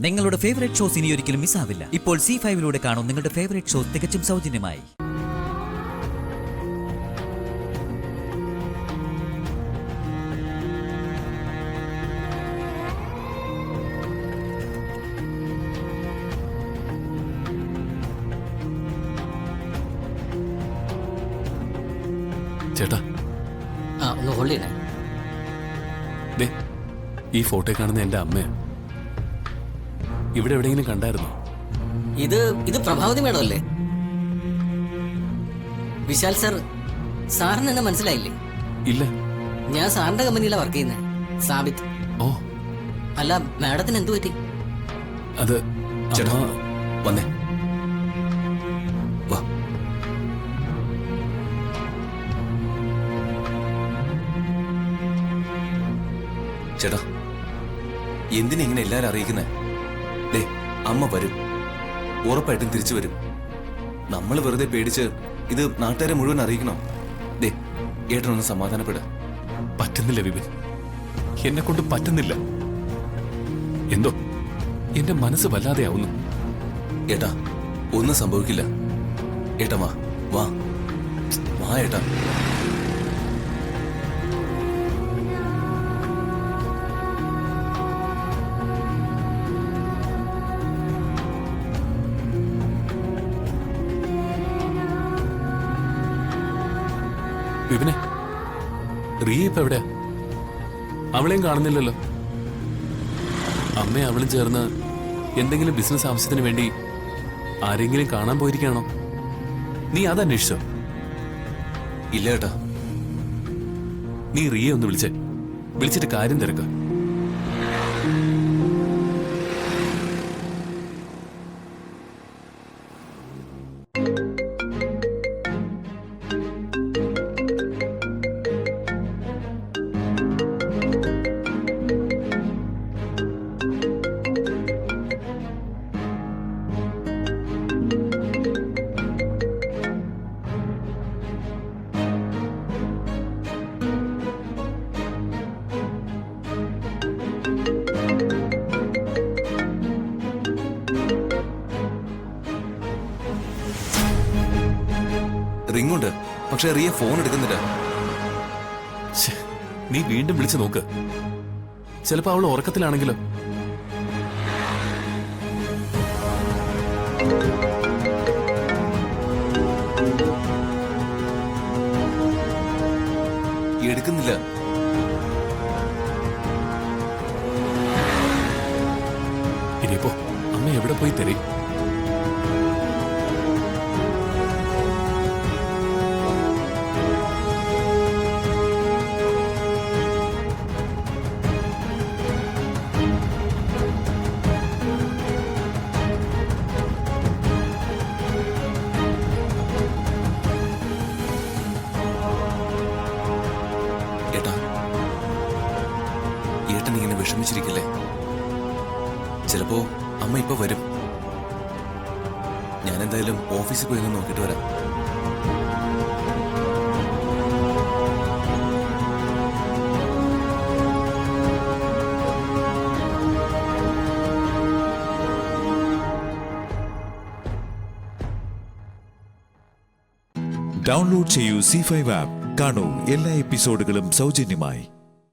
നിങ്ങളുടെ favourite shows ഇനി ഒരിക്കലും മിസ്സാവില്ല. ഇപ്പോൾ C5 കാണും നിങ്ങളുടെ ഫേവറേറ്റ് ഷോസ് തികച്ചും സൗജന്യമായി. ചേട്ടാ, ഒന്ന് ഹോൾഡ് ചെയ്യണേ. ഈ ഫോട്ടോ കാണുന്ന എന്റെ അമ്മയാ. ഇവിടെ എവിടെയെങ്കിലും കണ്ടായിരുന്നോ? ഇത് പ്രഭാവതി മേഡം അല്ലേ? വിശാൽ സാർ, സാറിന് എന്നെ മനസ്സിലായില്ലേ? ഇല്ല. ഞാൻ സാറിന്റെ കമ്പനിയിലാണ് വർക്ക് ചെയ്യുന്നത്, സാബിത്ത്. ഓ, അല്ല, മാഡത്തിന് എന്തു പറ്റി? അത് ചേട്ടാ വന്നേ. വാ. ചേട്ടാ, എന്തിനാ ഇങ്ങനെ എല്ലാരും അറിയിക്കുന്നേ? ദേ, അമ്മ വരും, ഉറപ്പായിട്ടും തിരിച്ചു വരും. നമ്മൾ വെറുതെ പേടിച്ച് ഇത് നാട്ടുകാരെ മുഴുവൻ അറിയിക്കണോ? ദേ, ഏട്ടനൊന്ന് സമാധാനപ്പെട. പറ്റുന്നില്ല വിപിൻ, എന്നെ കൊണ്ട് പറ്റുന്നില്ല. എന്തോ എന്റെ മനസ്സ് വല്ലാതെയാവുന്നു. ഏട്ടാ, ഒന്നും സംഭവിക്കില്ല. ഏട്ടാ വാ വാ വാ ഏട്ടാ. വിപിനെ, റിയ ഇപ്പൊ എവിടെയാ? അവളെയും കാണുന്നില്ലല്ലോ. അമ്മയും അവളും ചേർന്ന് എന്തെങ്കിലും ബിസിനസ് ആവശ്യത്തിന് വേണ്ടി ആരെങ്കിലും കാണാൻ പോയിരിക്കണോ? നീ അതന്വേഷിച്ചോ? ഇല്ല ഏട്ടാ. നീ റിയെ ഒന്ന് വിളിച്ചിട്ട് കാര്യം തിരക്ക. റിങ്ങുണ്ട്, പക്ഷെ റിയ ഫോൺ എടുക്കുന്നില്ല. നീ വീണ്ടും വിളിച്ചു നോക്ക്. ചിലപ്പോ അവൾ ഉറക്കത്തിലാണെങ്കിലോ? എടുക്കുന്നില്ല. ഇനിയിപ്പോ അമ്മ എവിടെ പോയി തരും? ഏട്ടൻ ഇങ്ങനെ വിഷമിച്ചിരിക്കില്ലേ? ചിലപ്പോ അമ്മ ഇപ്പൊ വരും. ഞാൻ എന്തായാലും ഓഫീസിൽ പോയി നോക്കിട്ട് വരാം. ഡൗൺലോഡ് ചെയ്യൂ C5 ആപ്പ്. കാണൂ എല്ലാ എപ്പിസോഡുകളും സൗജന്യമായി.